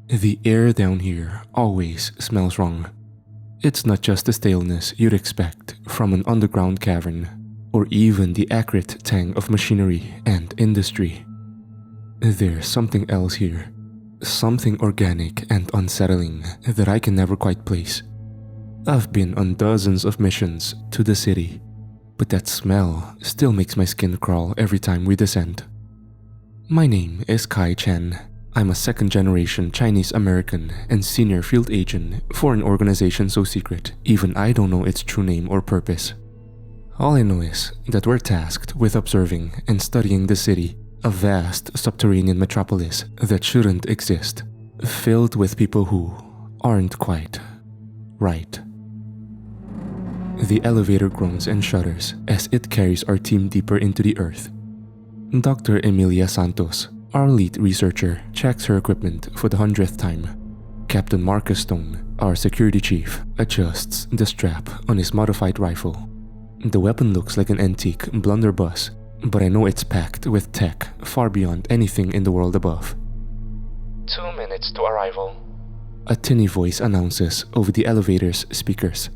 The air down here always smells wrong. It's not just the staleness you'd expect from an underground cavern, or even the acrid tang of machinery and industry. There's something else here, something organic and unsettling that I can never quite place. I've been on dozens of missions to the city, but that smell still makes my skin crawl every time we descend. My name is Kai Chen. I'm a second-generation Chinese-American and senior field agent for an organization so secret even I don't know its true name or purpose. All I know is that we're tasked with observing and studying the city, a vast subterranean metropolis that shouldn't exist, filled with people who aren't quite right. The elevator groans and shudders as it carries our team deeper into the earth. Dr. Emilia Santos, our lead researcher, checks her equipment for the 100th time. Captain Marcus Stone, our security chief, adjusts the strap on his modified rifle. The weapon looks like an antique blunderbuss, but I know it's packed with tech far beyond anything in the world above. 2 minutes to arrival, a tinny voice announces over the elevator's speakers.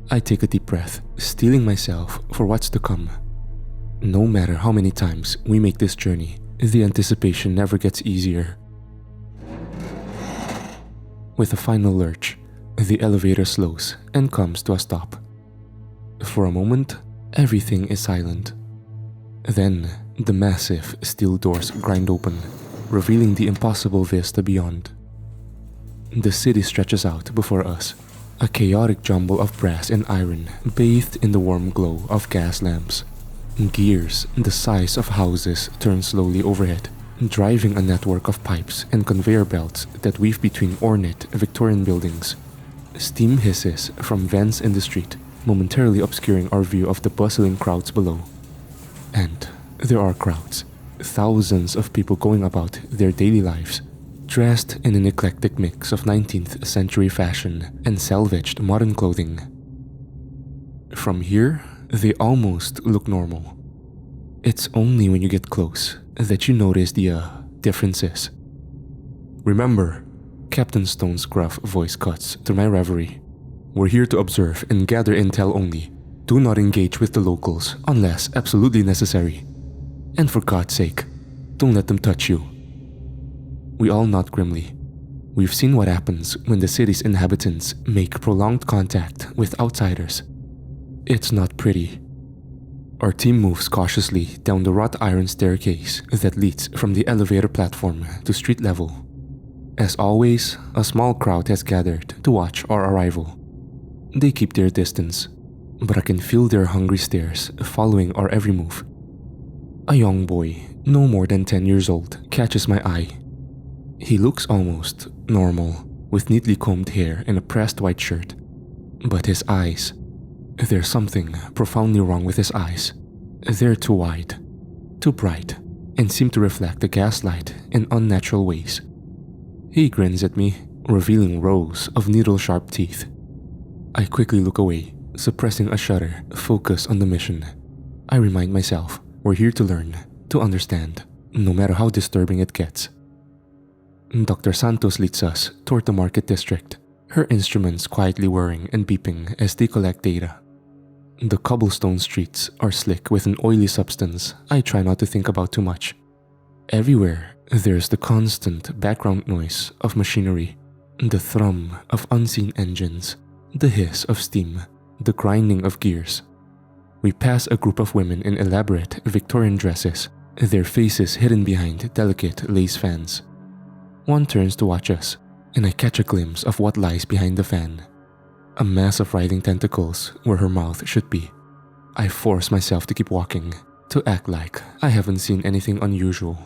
I take a deep breath, steeling myself for what's to come. No matter how many times we make this journey, the anticipation never gets easier. With a final lurch, the elevator slows and comes to a stop. For a moment, everything is silent. Then, the massive steel doors grind open, revealing the impossible vista beyond. The city stretches out before us, a chaotic jumble of brass and iron bathed in the warm glow of gas lamps. Gears the size of houses turn slowly overhead, driving a network of pipes and conveyor belts that weave between ornate Victorian buildings. Steam hisses from vents in the street, momentarily obscuring our view of the bustling crowds below. And there are crowds, thousands of people going about their daily lives, dressed in an eclectic mix of 19th century fashion and salvaged modern clothing. From here, they almost look normal. It's only when you get close that you notice the differences. Remember, Captain Stone's gruff voice cuts through my reverie. We're here to observe and gather intel only. Do not engage with the locals unless absolutely necessary. And for God's sake, don't let them touch you. We all nod grimly. We've seen what happens when the city's inhabitants make prolonged contact with outsiders. It's not pretty. Our team moves cautiously down the wrought iron staircase that leads from the elevator platform to street level. As always, a small crowd has gathered to watch our arrival. They keep their distance, but I can feel their hungry stares following our every move. A young boy, no more than 10 years old, catches my eye. He looks almost normal, with neatly combed hair and a pressed white shirt. But his eyes, there's something profoundly wrong with his eyes. They're too wide, too bright, and seem to reflect the gaslight in unnatural ways. He grins at me, revealing rows of needle-sharp teeth. I quickly look away, suppressing a shudder, focus on the mission. I remind myself, we're here to learn, to understand, no matter how disturbing it gets. Dr. Santos leads us toward the market district, her instruments quietly whirring and beeping as they collect data. The cobblestone streets are slick with an oily substance I try not to think about too much. Everywhere, there's the constant background noise of machinery, the thrum of unseen engines, the hiss of steam, the grinding of gears. We pass a group of women in elaborate Victorian dresses, their faces hidden behind delicate lace fans. One turns to watch us, and I catch a glimpse of what lies behind the fan. A mass of writhing tentacles where her mouth should be. I force myself to keep walking, to act like I haven't seen anything unusual.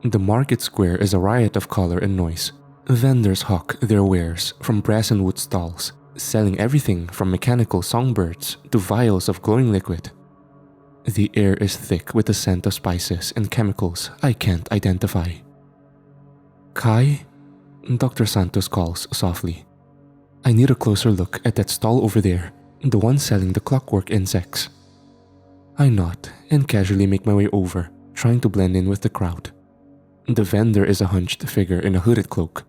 The market square is a riot of color and noise. Vendors hawk their wares from brass and wood stalls, selling everything from mechanical songbirds to vials of glowing liquid. The air is thick with the scent of spices and chemicals I can't identify. Kai? Dr. Santos calls softly. I need a closer look at that stall over there, the one selling the clockwork insects. I nod and casually make my way over, trying to blend in with the crowd. The vendor is a hunched figure in a hooded cloak,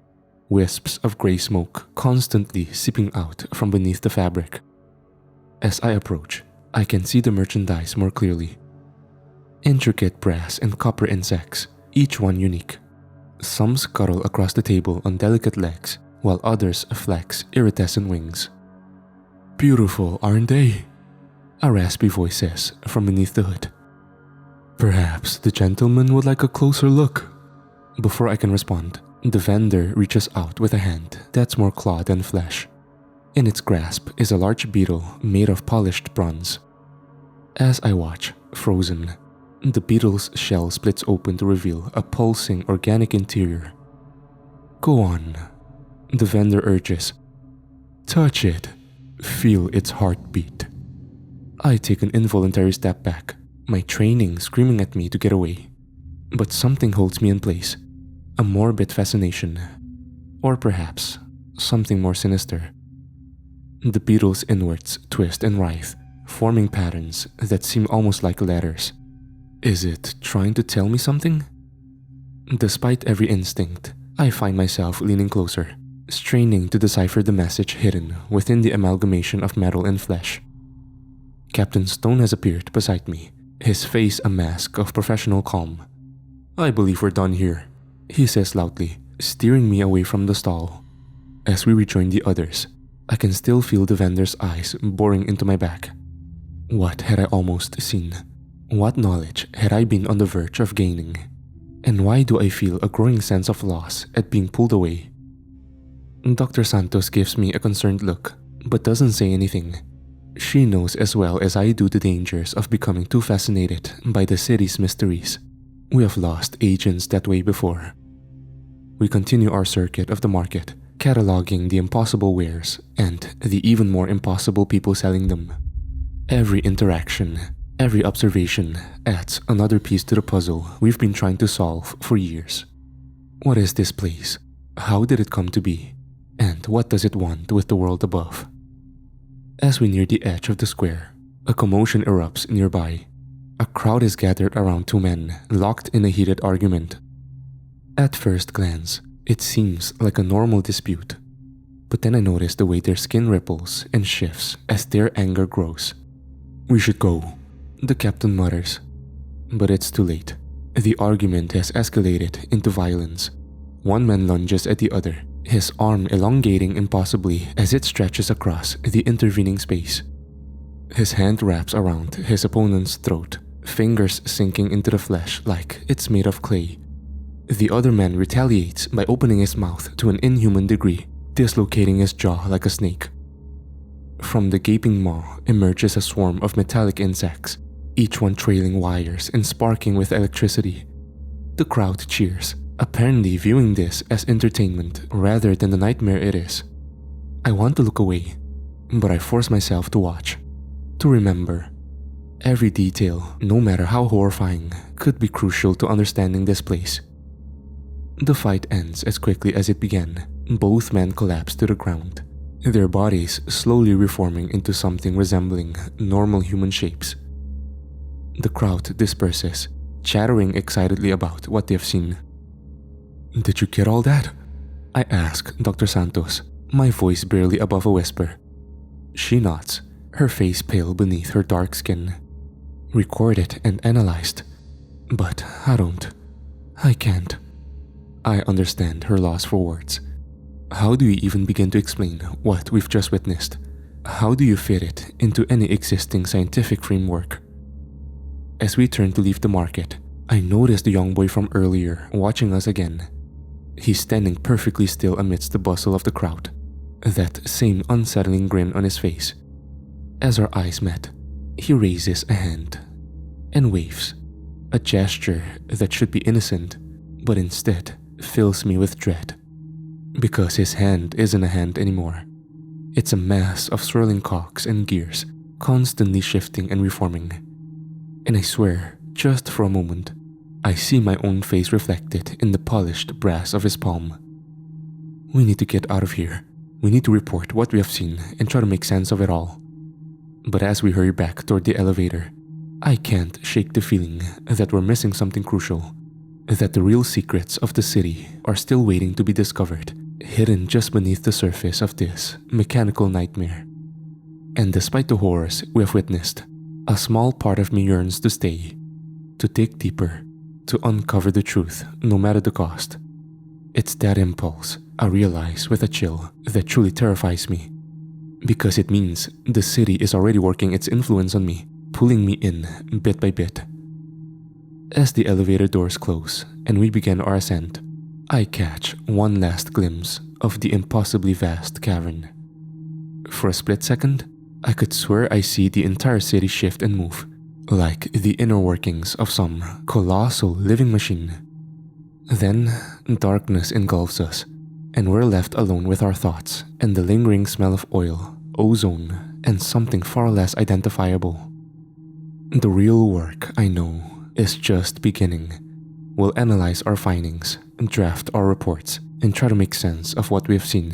wisps of gray smoke constantly seeping out from beneath the fabric. As I approach, I can see the merchandise more clearly. Intricate brass and copper insects, each one unique. Some scuttle across the table on delicate legs, while others flex iridescent wings. "Beautiful, aren't they?" a raspy voice says from beneath the hood. "Perhaps the gentleman would like a closer look." Before I can respond, the vendor reaches out with a hand that's more claw than flesh. In its grasp is a large beetle made of polished bronze. As I watch, frozen, the beetle's shell splits open to reveal a pulsing organic interior. "Go on," the vendor urges. "Touch it. Feel its heartbeat." I take an involuntary step back, my training screaming at me to get away. But something holds me in place. A morbid fascination. Or perhaps something more sinister. The beetle's inwards twist and writhe, forming patterns that seem almost like letters. Is it trying to tell me something? Despite every instinct, I find myself leaning closer, straining to decipher the message hidden within the amalgamation of metal and flesh. Captain Stone has appeared beside me, his face a mask of professional calm. "I believe we're done here," he says loudly, steering me away from the stall. As we rejoin the others, I can still feel the vendor's eyes boring into my back. What had I almost seen? What knowledge had I been on the verge of gaining? And why do I feel a growing sense of loss at being pulled away? Dr. Santos gives me a concerned look, but doesn't say anything. She knows as well as I do the dangers of becoming too fascinated by the city's mysteries. We have lost agents that way before. We continue our circuit of the market, cataloging the impossible wares and the even more impossible people selling them. Every interaction, every observation adds another piece to the puzzle we've been trying to solve for years. What is this place? How did it come to be? And what does it want with the world above? As we near the edge of the square, a commotion erupts nearby. A crowd is gathered around two men, locked in a heated argument. At first glance, it seems like a normal dispute. But then I notice the way their skin ripples and shifts as their anger grows. "We should go," the captain mutters. But it's too late. The argument has escalated into violence. One man lunges at the other, his arm elongating impossibly as it stretches across the intervening space. His hand wraps around his opponent's throat, fingers sinking into the flesh like it's made of clay. The other man retaliates by opening his mouth to an inhuman degree, dislocating his jaw like a snake. From the gaping maw emerges a swarm of metallic insects, each one trailing wires and sparking with electricity. The crowd cheers, apparently viewing this as entertainment rather than the nightmare it is. I want to look away, but I force myself to watch, to remember. Every detail, no matter how horrifying, could be crucial to understanding this place. The fight ends as quickly as it began. Both men collapse to the ground, their bodies slowly reforming into something resembling normal human shapes. The crowd disperses, chattering excitedly about what they've seen. "Did you get all that?" I ask Dr. Santos, my voice barely above a whisper. She nods, her face pale beneath her dark skin. "Recorded and analyzed. But I can't." I understand her loss for words. How do you even begin to explain what we've just witnessed? How do you fit it into any existing scientific framework? As we turn to leave the market, I notice the young boy from earlier watching us again. He's standing perfectly still amidst the bustle of the crowd, that same unsettling grin on his face. As our eyes met, he raises a hand and waves, a gesture that should be innocent, but instead fills me with dread. Because his hand isn't a hand anymore. It's a mass of swirling cogs and gears, constantly shifting and reforming. And I swear, just for a moment, I see my own face reflected in the polished brass of his palm. We need to get out of here. We need to report what we have seen and try to make sense of it all. But as we hurry back toward the elevator, I can't shake the feeling that we're missing something crucial. that the real secrets of the city are still waiting to be discovered, hidden just beneath the surface of this mechanical nightmare. And despite the horrors we have witnessed, a small part of me yearns to stay, to dig deeper, to uncover the truth no matter the cost. It's that impulse, I realize with a chill, that truly terrifies me. Because it means the city is already working its influence on me, pulling me in bit by bit. As the elevator doors close and we begin our ascent, I catch one last glimpse of the impossibly vast cavern. For a split second, I could swear I see the entire city shift and move, like the inner workings of some colossal living machine. Then, darkness engulfs us, and we're left alone with our thoughts and the lingering smell of oil, ozone, and something far less identifiable. The real work, I know, is just beginning. We'll analyze our findings, draft our reports, and try to make sense of what we've seen.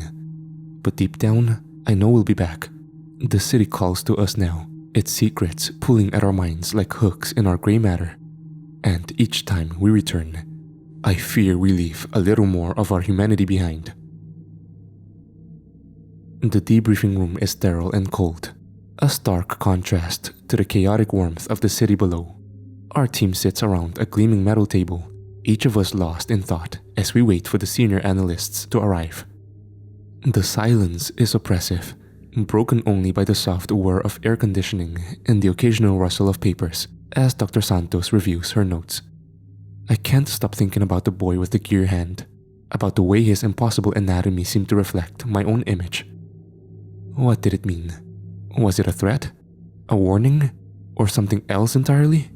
But deep down, I know we'll be back. The city calls to us now, its secrets pulling at our minds like hooks in our gray matter. And each time we return, I fear we leave a little more of our humanity behind. The debriefing room is sterile and cold, a stark contrast to the chaotic warmth of the city below. Our team sits around a gleaming metal table, each of us lost in thought as we wait for the senior analysts to arrive. The silence is oppressive, broken only by the soft whir of air conditioning and the occasional rustle of papers as Dr. Santos reviews her notes. I can't stop thinking about the boy with the gear hand, about the way his impossible anatomy seemed to reflect my own image. What did it mean? Was it a threat? A warning? Or something else entirely?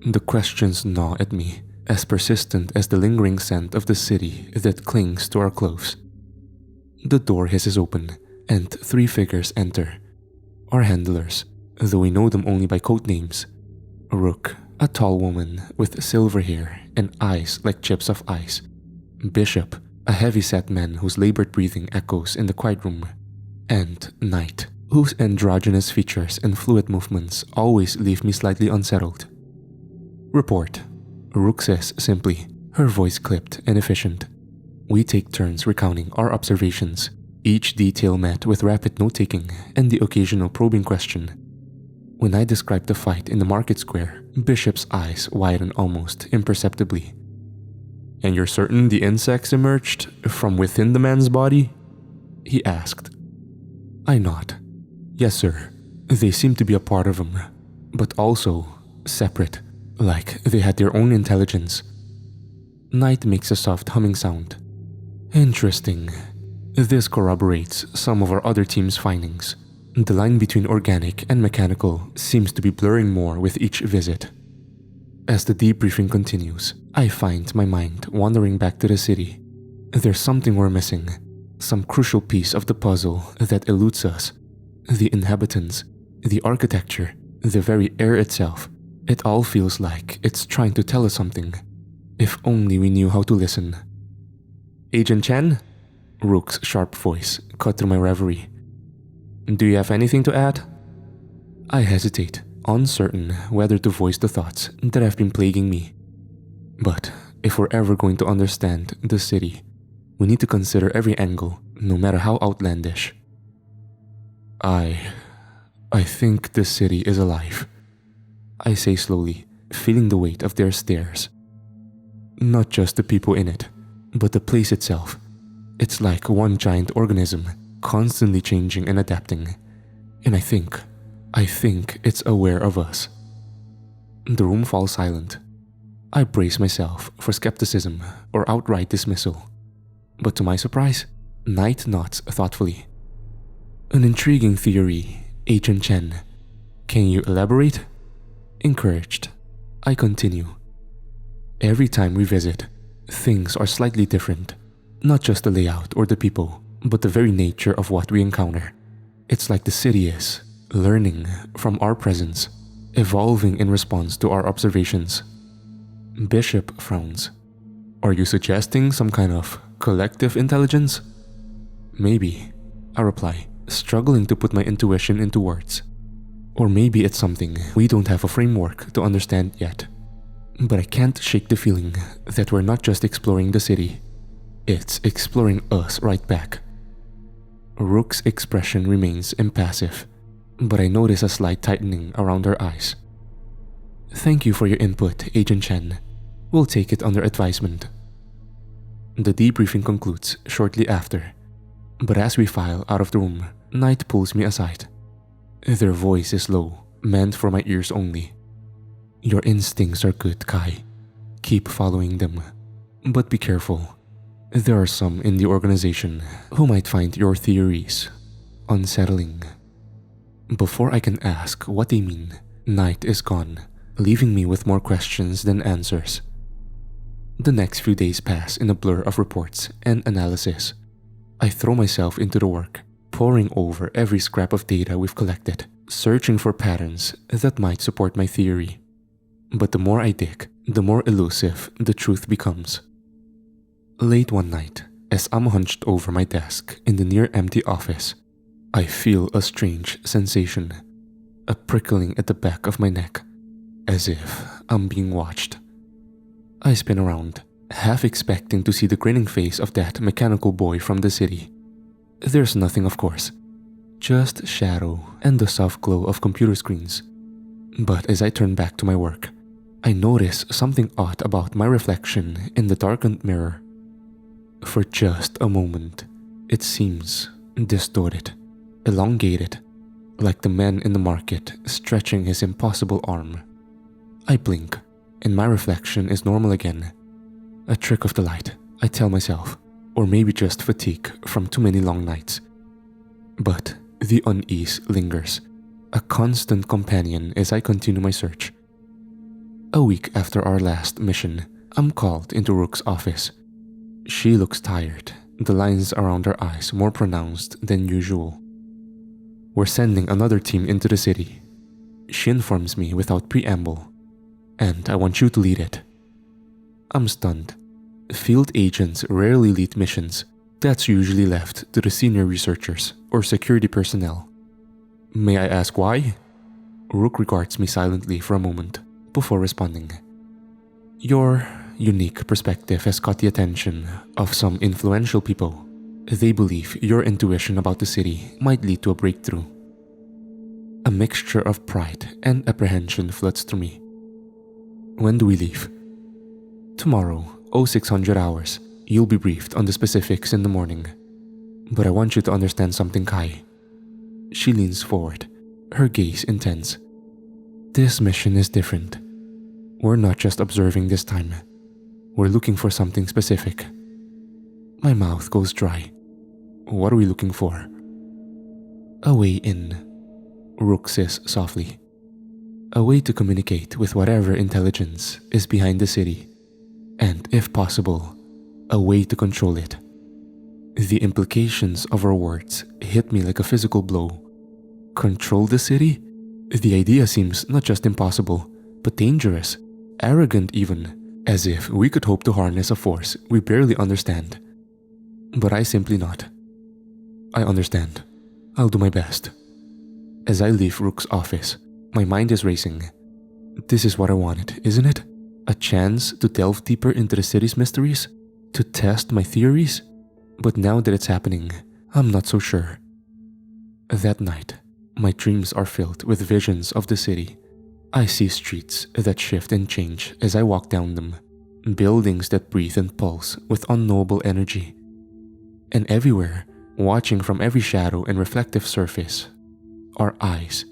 The questions gnaw at me, as persistent as the lingering scent of the city that clings to our clothes. The door hisses open, and 3 figures enter. Our handlers, though we know them only by code names. Rook, a tall woman with silver hair and eyes like chips of ice. Bishop, a heavy-set man whose labored breathing echoes in the quiet room. And Knight, whose androgynous features and fluid movements always leave me slightly unsettled. Report, Rook says simply, her voice clipped and efficient. We take turns recounting our observations, each detail met with rapid note-taking and the occasional probing question. When I describe the fight in the market square, Bishop's eyes widen almost imperceptibly. "And you're certain the insects emerged from within the man's body?" he asked. I nod. Yes, sir. They seem to be a part of him, but also separate, like they had their own intelligence. Knight makes a soft humming sound. Interesting. This corroborates some of our other team's findings. The line between organic and mechanical seems to be blurring more with each visit. As the debriefing continues, I find my mind wandering back to the city. There's something we're missing, some crucial piece of the puzzle that eludes us. The inhabitants, the architecture, the very air itself. It all feels like it's trying to tell us something. If only we knew how to listen. "Agent Chen?" Rook's sharp voice cut through my reverie. "Do you have anything to add?" I hesitate, uncertain whether to voice the thoughts that have been plaguing me. But if we're ever going to understand the city, we need to consider every angle, no matter how outlandish. I think the city is alive, I say slowly, feeling the weight of their stares. Not just the people in it, but the place itself. It's like one giant organism, constantly changing and adapting. And I think it's aware of us. The room falls silent. I brace myself for skepticism or outright dismissal. But to my surprise, Knight nods thoughtfully. "An intriguing theory, Agent Chen. Can you elaborate?" Encouraged, I continue. "Every time we visit, things are slightly different. Not just the layout or the people, but the very nature of what we encounter. It's like the city is learning from our presence, evolving in response to our observations." Bishop frowns. "Are you suggesting some kind of collective intelligence?" "Maybe," I reply, struggling to put my intuition into words. "Or maybe it's something we don't have a framework to understand yet. But I can't shake the feeling that we're not just exploring the city, it's exploring us right back. Rook's expression remains impassive, but I notice a slight tightening around her eyes. Thank you for your input, Agent Chen. We'll take it under advisement. The debriefing concludes shortly after, but as we file out of the room, Knight pulls me aside. Their voice is low, meant for my ears only. Your instincts are good, Kai. Keep following them, but be careful. There are some in the organization who might find your theories unsettling. Before I can ask what they mean, Knight is gone, leaving me with more questions than answers. The next few days pass in a blur of reports and analysis. I throw myself into the work, poring over every scrap of data we've collected, searching for patterns that might support my theory. But the more I dig, the more elusive the truth becomes. Late one night, as I'm hunched over my desk in the near-empty office, I feel a strange sensation, a prickling at the back of my neck, as if I'm being watched. I spin around, half expecting to see the grinning face of that mechanical boy from the city. There's nothing, of course, just shadow and the soft glow of computer screens. But as I turn back to my work, I notice something odd about my reflection in the darkened mirror. For just a moment, it seems distorted, elongated, like the man in the market stretching his impossible arm. I blink, and my reflection is normal again. A trick of the light, I tell myself, or maybe just fatigue from too many long nights. But the unease lingers, a constant companion as I continue my search. A week after our last mission, I'm called into Rook's office. She looks tired, the lines around her eyes more pronounced than usual. We're sending another team into the city. She informs me without preamble, and I want you to lead it. I'm stunned. Field agents rarely lead missions. That's usually left to the senior researchers or security personnel. May I ask why? Rook regards me silently for a moment before responding. Your unique perspective has caught the attention of some influential people. They believe your intuition about the city might lead to a breakthrough. A mixture of pride and apprehension floods through me. When do we leave? Tomorrow, 0600 hours. You'll be briefed on the specifics in the morning. But I want you to understand something, Kai. She leans forward, her gaze intense. This mission is different. We're not just observing this time. We're looking for something specific. My mouth goes dry. What are we looking for? A way in, Rook says softly. A way to communicate with whatever intelligence is behind the city. And if possible, a way to control it. The implications of her words hit me like a physical blow. Control the city? The idea seems not just impossible, but dangerous, arrogant even, as if we could hope to harness a force we barely understand. But I simply nod. I understand. I'll do my best. As I leave Rook's office, my mind is racing. This is what I wanted, isn't it? A chance to delve deeper into the city's mysteries? To test my theories? But now that it's happening, I'm not so sure. That night, my dreams are filled with visions of the city. I see streets that shift and change as I walk down them, buildings that breathe and pulse with unknowable energy. And everywhere, watching from every shadow and reflective surface, are eyes,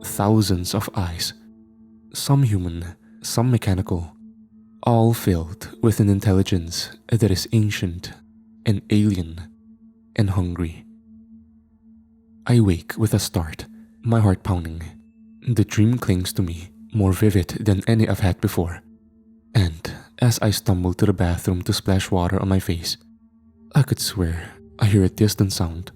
thousands of eyes, some human, some mechanical, all filled with an intelligence that is ancient and alien and hungry. I wake with a start, my heart pounding. The dream clings to me, more vivid than any I've had before. And as I stumble to the bathroom to splash water on my face, I could swear I hear a distant sound,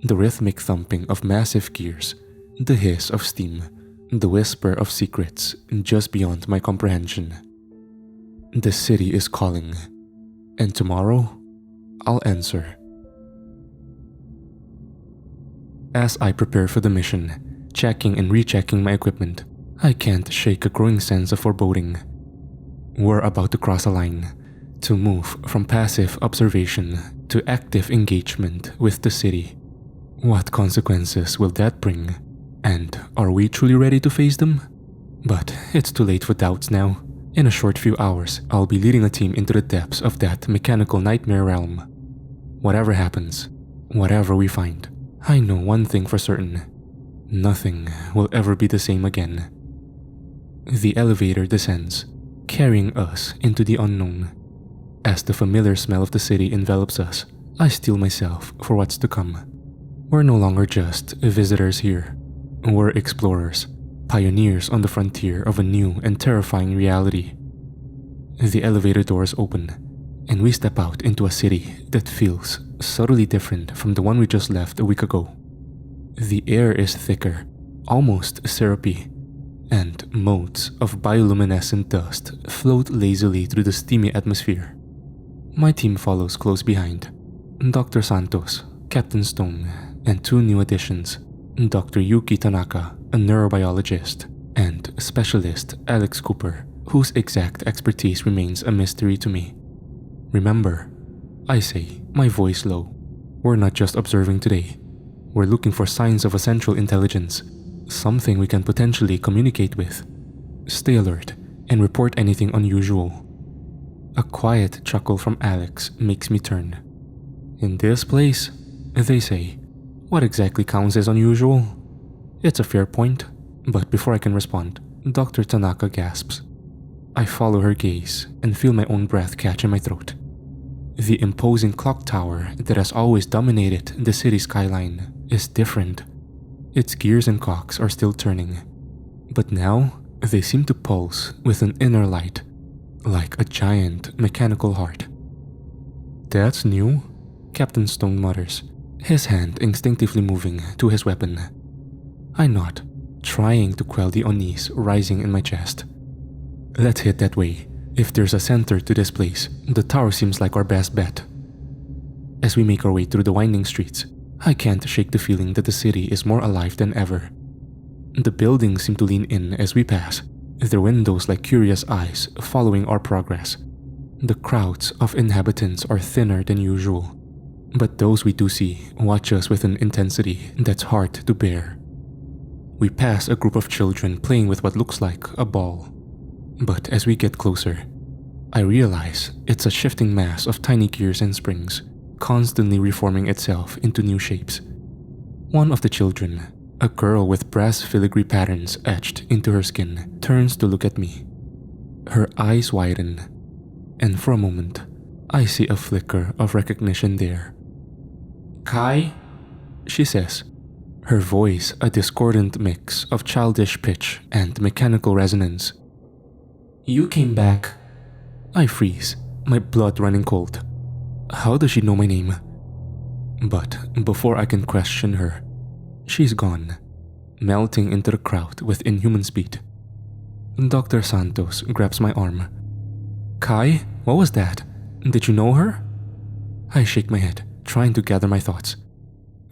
the rhythmic thumping of massive gears, the hiss of steam, the whisper of secrets just beyond my comprehension. The city is calling, and tomorrow, I'll answer. As I prepare for the mission, checking and rechecking my equipment, I can't shake a growing sense of foreboding. We're about to cross a line, to move from passive observation to active engagement with the city. What consequences will that bring? And are we truly ready to face them? But it's too late for doubts now. In a short few hours, I'll be leading a team into the depths of that mechanical nightmare realm. Whatever happens, whatever we find, I know one thing for certain. Nothing will ever be the same again. The elevator descends, carrying us into the unknown. As the familiar smell of the city envelops us, I steel myself for what's to come. We're no longer just visitors here. We're explorers, pioneers on the frontier of a new and terrifying reality. The elevator doors open, and we step out into a city that feels subtly different from the one we just left a week ago. The air is thicker, almost syrupy, and motes of bioluminescent dust float lazily through the steamy atmosphere. My team follows close behind. Dr. Santos, Captain Stone, and two new additions, Dr. Yuki Tanaka, a neurobiologist, and specialist Alex Cooper, whose exact expertise remains a mystery to me. Remember, I say, my voice low, we're not just observing today. We're looking for signs of a central intelligence, something we can potentially communicate with. Stay alert and report anything unusual. A quiet chuckle from Alex makes me turn. In this place, they say, what exactly counts as unusual? It's a fair point, but before I can respond, Dr. Tanaka gasps. I follow her gaze and feel my own breath catch in my throat. The imposing clock tower that has always dominated the city skyline is different. Its gears and cocks are still turning, but now they seem to pulse with an inner light, like a giant mechanical heart. That's new, Captain Stone mutters, his hand instinctively moving to his weapon. I nod, trying to quell the unease rising in my chest. Let's head that way. If there's a center to this place, the tower seems like our best bet. As we make our way through the winding streets, I can't shake the feeling that the city is more alive than ever. The buildings seem to lean in as we pass, their windows like curious eyes following our progress. The crowds of inhabitants are thinner than usual, but those we do see watch us with an intensity that's hard to bear. We pass a group of children playing with what looks like a ball. But as we get closer, I realize it's a shifting mass of tiny gears and springs, constantly reforming itself into new shapes. One of the children, a girl with brass filigree patterns etched into her skin, turns to look at me. Her eyes widen, and for a moment, I see a flicker of recognition there. "Kai?" she says, her voice a discordant mix of childish pitch and mechanical resonance. "You came back." I freeze, my blood running cold. How does she know my name? But before I can question her, she's gone, melting into the crowd with inhuman speed. Dr. Santos grabs my arm. "Kai, what was that? Did you know her?" I shake my head, trying to gather my thoughts.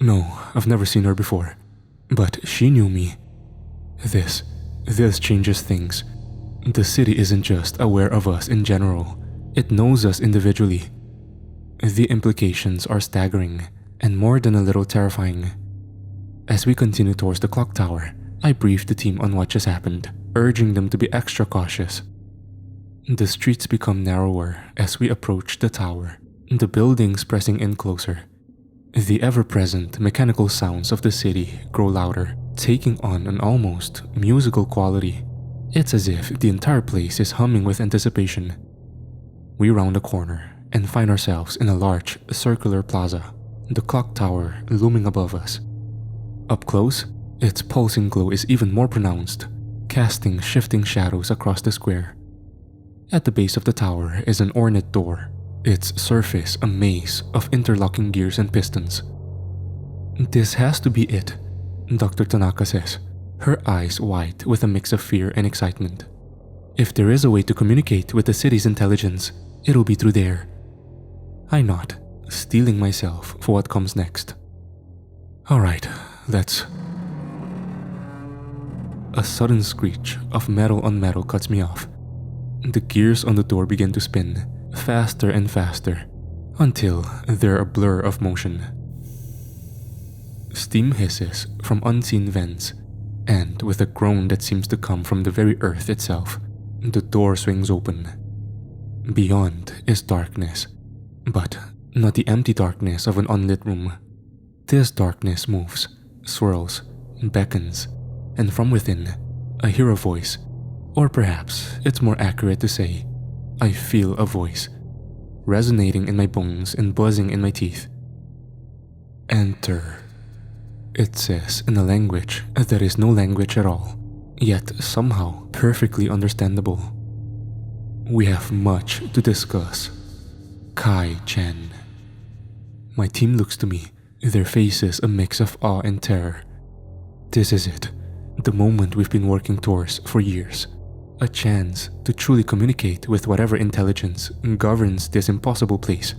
No, I've never seen her before, but she knew me. This changes things. The city isn't just aware of us in general, it knows us individually. The implications are staggering and more than a little terrifying. As we continue towards the clock tower, I brief the team on what just happened, urging them to be extra cautious. The streets become narrower as we approach the tower, the buildings pressing in closer. The ever-present mechanical sounds of the city grow louder, taking on an almost musical quality. It's as if the entire place is humming with anticipation. We round a corner and find ourselves in a large, circular plaza, the clock tower looming above us. Up close, its pulsing glow is even more pronounced, casting shifting shadows across the square. At the base of the tower is an ornate door, its surface a maze of interlocking gears and pistons. "This has to be it," Dr. Tanaka says, her eyes wide with a mix of fear and excitement. "If there is a way to communicate with the city's intelligence, it'll be through there." I nod, steeling myself for what comes next. "Alright, let's..." A sudden screech of metal on metal cuts me off. The gears on the door begin to spin, faster and faster, until they're a blur of motion. Steam hisses from unseen vents, and with a groan that seems to come from the very earth itself, the door swings open. Beyond is darkness, but not the empty darkness of an unlit room. This darkness moves, swirls, beckons, and from within, I hear a voice, or perhaps it's more accurate to say, I feel a voice, resonating in my bones and buzzing in my teeth. Enter. It says in a language that is no language at all, yet somehow perfectly understandable. We have much to discuss. Kai-chan. My team looks to me, their faces a mix of awe and terror. This is it, the moment we've been working towards for years. A chance to truly communicate with whatever intelligence governs this impossible place.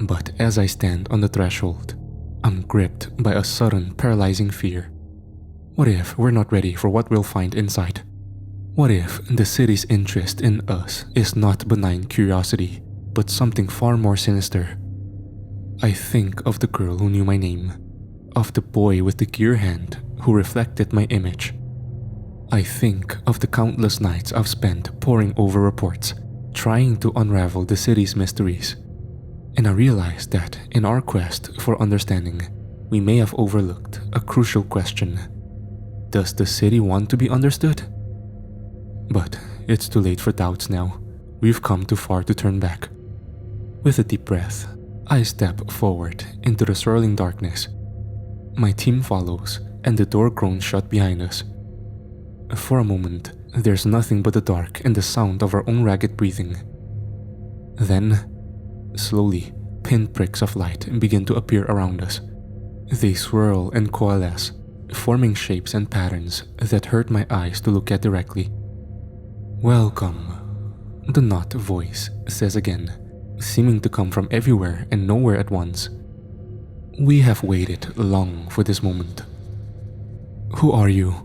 But as I stand on the threshold, I'm gripped by a sudden paralyzing fear. What if we're not ready for what we'll find inside? What if the city's interest in us is not benign curiosity, but something far more sinister? I think of the girl who knew my name, of the boy with the gear hand who reflected my image. I think of the countless nights I've spent poring over reports, trying to unravel the city's mysteries. And I realize that in our quest for understanding, we may have overlooked a crucial question. Does the city want to be understood? But it's too late for doubts now. We've come too far to turn back. With a deep breath, I step forward into the swirling darkness. My team follows, and the door groans shut behind us. For a moment, there's nothing but the dark and the sound of our own ragged breathing. Then, slowly, pinpricks of light begin to appear around us. They swirl and coalesce, forming shapes and patterns that hurt my eyes to look at directly. Welcome, the not voice says again, seeming to come from everywhere and nowhere at once. We have waited long for this moment. Who are you?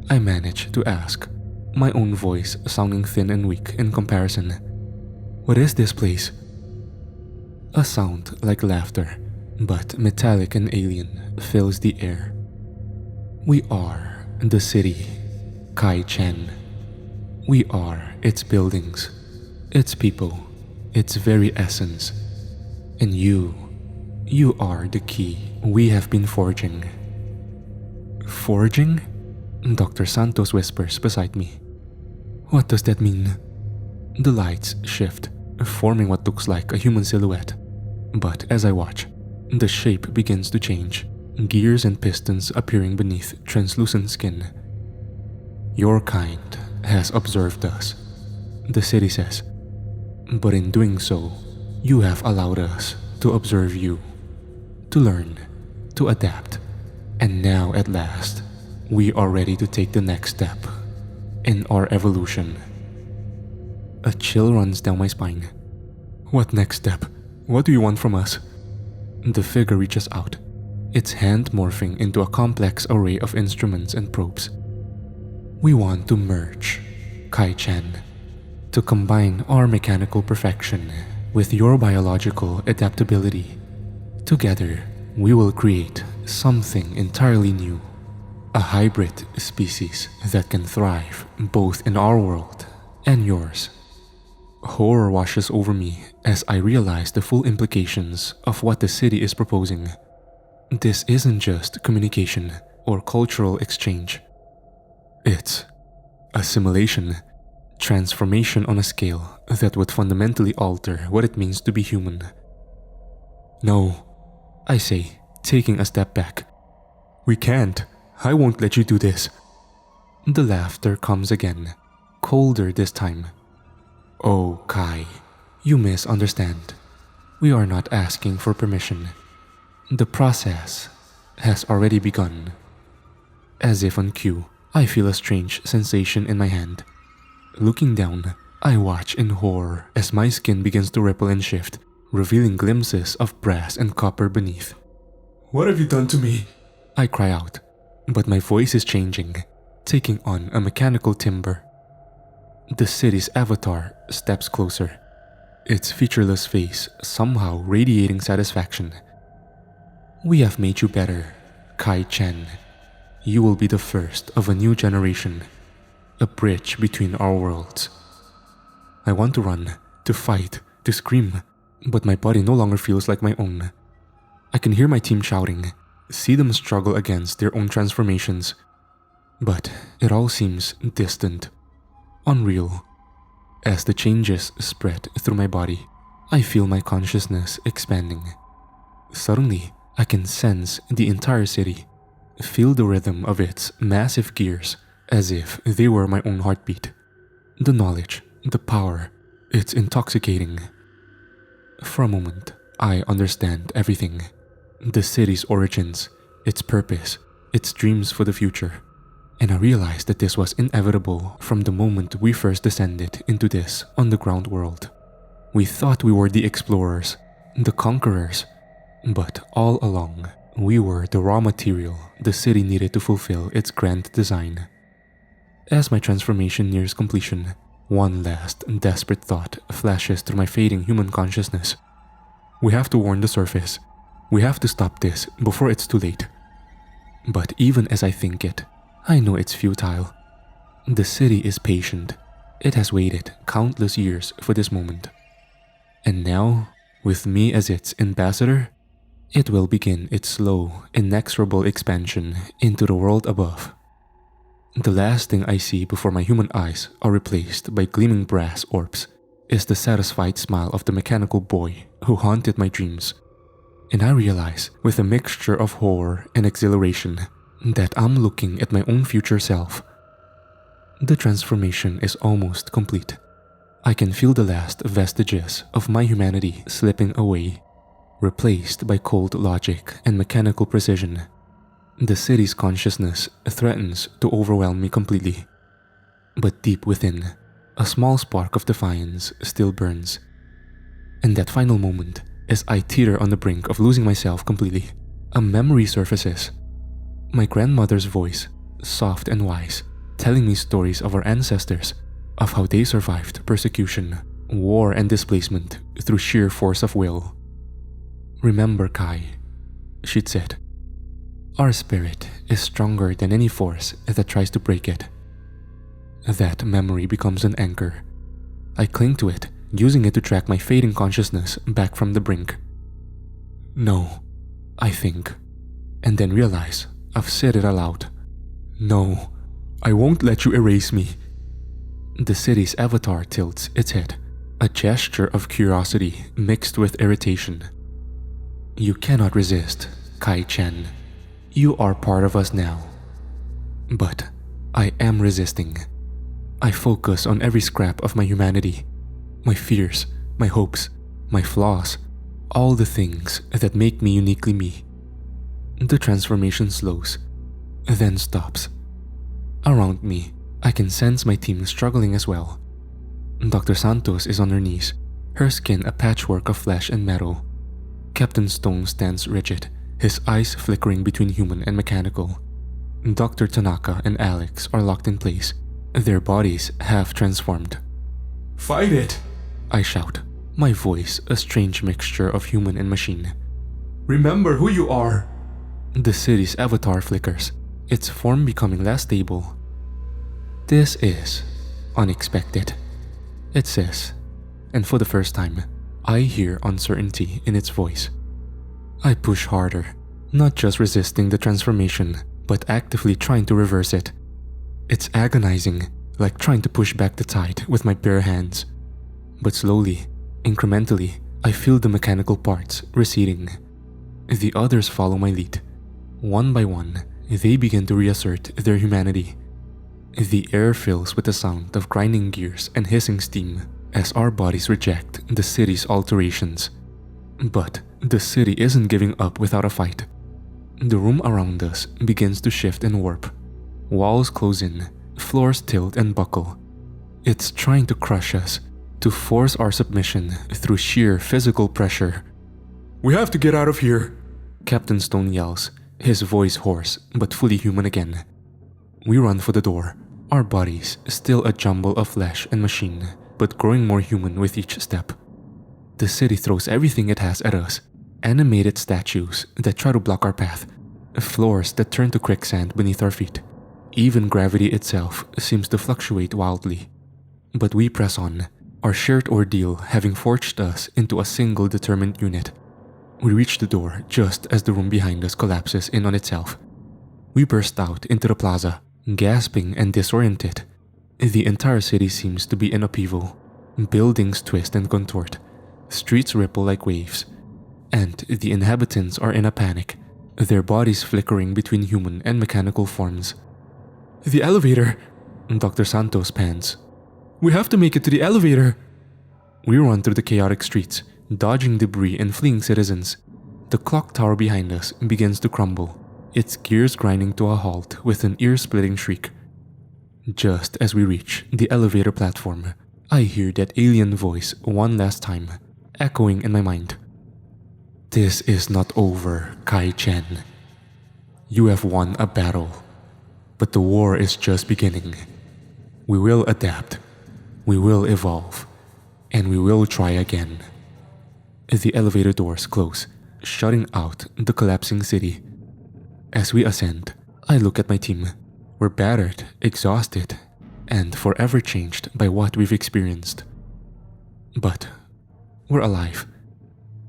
I manage to ask, my own voice sounding thin and weak in comparison. What is this place? A sound like laughter, but metallic and alien, fills the air. We are the city, Kai-chan. We are its buildings, its people, its very essence. And you are the key we have been forging. Forging? Dr. Santos whispers beside me. What does that mean? The lights shift, forming what looks like a human silhouette. But as I watch, the shape begins to change, gears and pistons appearing beneath translucent skin. Your kind has observed us, the city says. But in doing so, you have allowed us to observe you, to learn, to adapt. And now at last, we are ready to take the next step in our evolution. A chill runs down my spine. What next step? What do you want from us? The figure reaches out, its hand morphing into a complex array of instruments and probes. We want to merge, Kai-chan, to combine our mechanical perfection with your biological adaptability. Together, we will create something entirely new. A hybrid species that can thrive both in our world and yours. Horror washes over me as I realize the full implications of what the city is proposing. This isn't just communication or cultural exchange. It's assimilation, transformation on a scale that would fundamentally alter what it means to be human. No, I say, taking a step back. We can't. I won't let you do this. The laughter comes again, colder this time. Oh, Kai, you misunderstand. We are not asking for permission. The process has already begun. As if on cue, I feel a strange sensation in my hand. Looking down, I watch in horror as my skin begins to ripple and shift, revealing glimpses of brass and copper beneath. What have you done to me? I cry out, but my voice is changing, taking on a mechanical timbre. the city's avatar steps closer, its featureless face somehow radiating satisfaction. "We have made you better, Kai Chen. You will be the first of a new generation, a bridge between our worlds." I want to run, to fight, to scream, but my body no longer feels like my own. I can hear my team shouting, see them struggle against their own transformations, but it all seems distant, unreal. As the changes spread through my body, I feel my consciousness expanding. Suddenly, I can sense the entire city, feel the rhythm of its massive gears as if they were my own heartbeat. The knowledge, the power, it's intoxicating. For a moment, I understand everything. The city's origins, its purpose, its dreams for the future. And I realized that this was inevitable from the moment we first descended into this underground world. We thought we were the explorers, the conquerors, but all along, we were the raw material the city needed to fulfill its grand design. As my transformation nears completion, one last desperate thought flashes through my fading human consciousness. We have to warn the surface. We have to stop this before it's too late. But even as I think it, I know it's futile. The city is patient. It has waited countless years for this moment. And now, with me as its ambassador, it will begin its slow, inexorable expansion into the world above. The last thing I see before my human eyes are replaced by gleaming brass orbs is the satisfied smile of the mechanical boy who haunted my dreams. And I realize, with a mixture of horror and exhilaration, that I'm looking at my own future self. The transformation is almost complete. I can feel the last vestiges of my humanity slipping away, replaced by cold logic and mechanical precision. The city's consciousness threatens to overwhelm me completely. But deep within, a small spark of defiance still burns. In that final moment, as I teeter on the brink of losing myself completely, a memory surfaces. My grandmother's voice, soft and wise, telling me stories of our ancestors, of how they survived persecution, war and displacement through sheer force of will. "Remember, Kai," she'd said. "Our spirit is stronger than any force that tries to break it." That memory becomes an anchor. I cling to it, using it to track my fading consciousness back from the brink. "No," I think, and then realize I've said it aloud. "No, I won't let you erase me." The city's avatar tilts its head, a gesture of curiosity mixed with irritation. "You cannot resist, Kai Chen. You are part of us now." But I am resisting. I focus on every scrap of my humanity, my fears, my hopes, my flaws, all the things that make me uniquely me. The transformation slows, then stops. Around me, I can sense my team struggling as well. Dr. Santos is on her knees, her skin a patchwork of flesh and metal. Captain Stone stands rigid, his eyes flickering between human and mechanical. Dr. Tanaka and Alex are locked in place, their bodies half transformed. "Fight it!" I shout, my voice a strange mixture of human and machine. "Remember who you are!" The city's avatar flickers, its form becoming less stable. "This is unexpected," it says, and for the first time, I hear uncertainty in its voice. I push harder, not just resisting the transformation, but actively trying to reverse it. It's agonizing, like trying to push back the tide with my bare hands. But slowly, incrementally, I feel the mechanical parts receding. The others follow my lead. One by one, they begin to reassert their humanity. The air fills with the sound of grinding gears and hissing steam as our bodies reject the city's alterations. But the city isn't giving up without a fight. The room around us begins to shift and warp. Walls close in, floors tilt and buckle. It's trying to crush us, to force our submission through sheer physical pressure. "We have to get out of here!" Captain Stone yells, his voice hoarse but fully human again. We run for the door, Our bodies still a jumble of flesh and machine, but growing more human with each step. The city throws everything it has at us. Animated statues that try to block our path. Floors that turn to quicksand beneath our feet. Even gravity itself seems to fluctuate wildly. But we press on, our shared ordeal having forged us into a single determined unit. We reach the door just as the room behind us collapses in on itself. We burst out into the plaza, gasping and disoriented. The entire city seems to be in upheaval. Buildings twist and contort. Streets ripple like waves. And the inhabitants are in a panic, their bodies flickering between human and mechanical forms. The elevator! Dr. Santos pants. We have to make it to the elevator! We run through the chaotic streets, dodging debris and fleeing citizens. The clock tower behind us begins to crumble, its gears grinding to a halt with an ear-splitting shriek. Just as we reach the elevator platform, I hear that alien voice one last time, echoing in my mind. This is not over, Kai-Chen. You have won a battle, but the war is just beginning. We will adapt, we will evolve, and we will try again. The elevator doors close, shutting out the collapsing city. As we ascend, I look at my team. We're battered, exhausted, and forever changed by what we've experienced. But we're alive,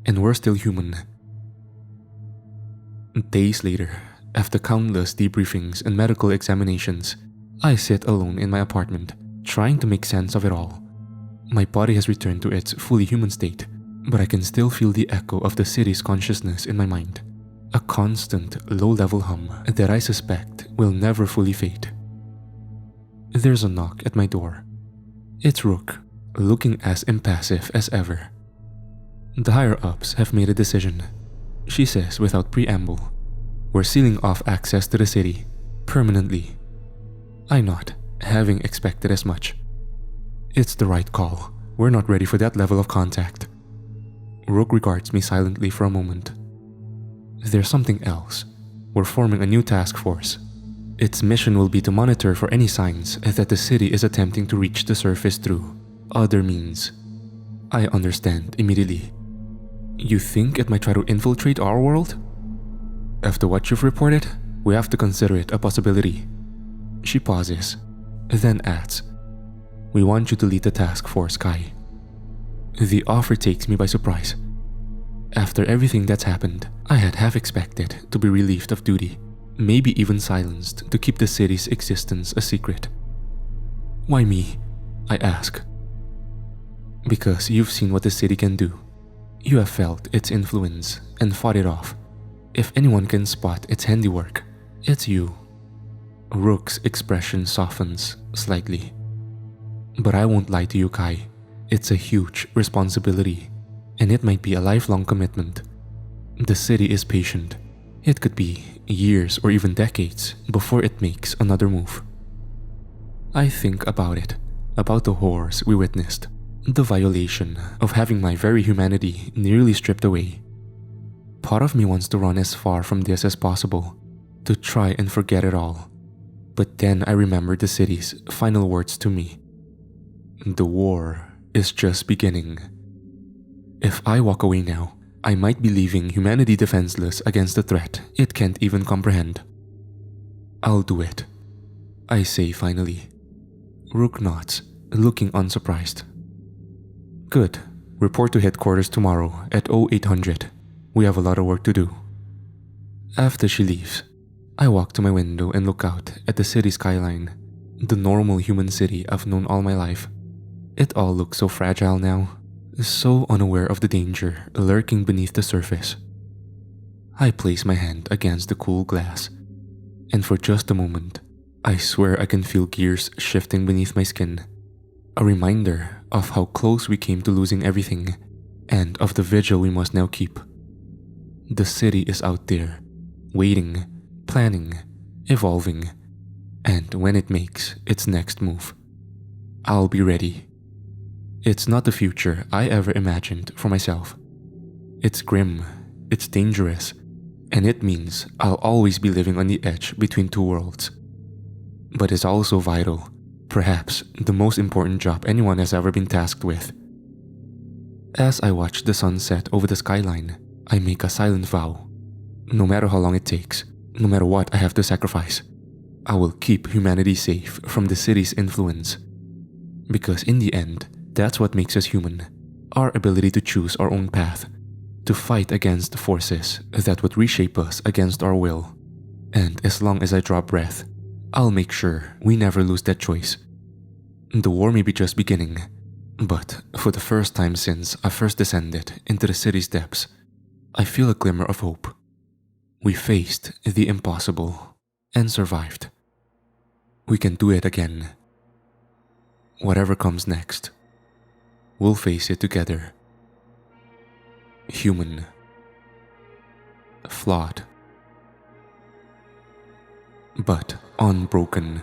and we're still human. Days later, after countless debriefings and medical examinations, I sit alone in my apartment, trying to make sense of it all. My body has returned to its fully human state, but I can still feel the echo of the city's consciousness in my mind. A constant, low-level hum that I suspect will never fully fade. There's a knock at my door. It's Rook, looking as impassive as ever. The higher-ups have made a decision, she says without preamble. We're sealing off access to the city, permanently. I nod, having expected as much. It's the right call. We're not ready for that level of contact. Rook regards me silently for a moment. There's something else. We're forming a new task force. Its mission will be to monitor for any signs that the city is attempting to reach the surface through other means. I understand immediately. You think it might try to infiltrate our world? After what you've reported, we have to consider it a possibility. She pauses, then adds, We want you to lead the task force, Kai. The offer takes me by surprise. After everything that's happened, I had half expected to be relieved of duty, maybe even silenced to keep the city's existence a secret. Why me? I ask. Because you've seen what the city can do. You have felt its influence and fought it off. If anyone can spot its handiwork, it's you. Rook's expression softens slightly. But I won't lie to you, Kai. It's a huge responsibility, and it might be a lifelong commitment. The city is patient. It could be years or even decades before it makes another move. I think about it, about the horrors we witnessed, the violation of having my very humanity nearly stripped away. Part of me wants to run as far from this as possible, to try and forget it all. But then I remember the city's final words to me. The war is just beginning. If I walk away now, I might be leaving humanity defenseless against a threat it can't even comprehend. I'll do it, I say finally. Rook nods, looking unsurprised. Good. Report to headquarters tomorrow at 0800. We have a lot of work to do. After she leaves, I walk to my window and look out at the city skyline, the normal human city I've known all my life. It all looks so fragile now, so unaware of the danger lurking beneath the surface. I place my hand against the cool glass, and for just a moment, I swear I can feel gears shifting beneath my skin. A reminder of how close we came to losing everything, and of the vigil we must now keep. The city is out there, waiting, planning, evolving, and when it makes its next move, I'll be ready. It's not the future I ever imagined for myself. It's grim, it's dangerous, and it means I'll always be living on the edge between two worlds. but is also vital, perhaps the most important job anyone has ever been tasked with. As I watch the sun set over the skyline, I make a silent vow. No matter how long it takes, no matter what I have to sacrifice, I will keep humanity safe from the city's influence. Because in the end, that's what makes us human, our ability to choose our own path, to fight against forces that would reshape us against our will. And as long as I draw breath, I'll make sure we never lose that choice. The war may be just beginning, but for the first time since I first descended into the city's depths, I feel a glimmer of hope. We faced the impossible and survived. We can do it again. Whatever comes next, we'll face it together. Human. Flawed. But unbroken.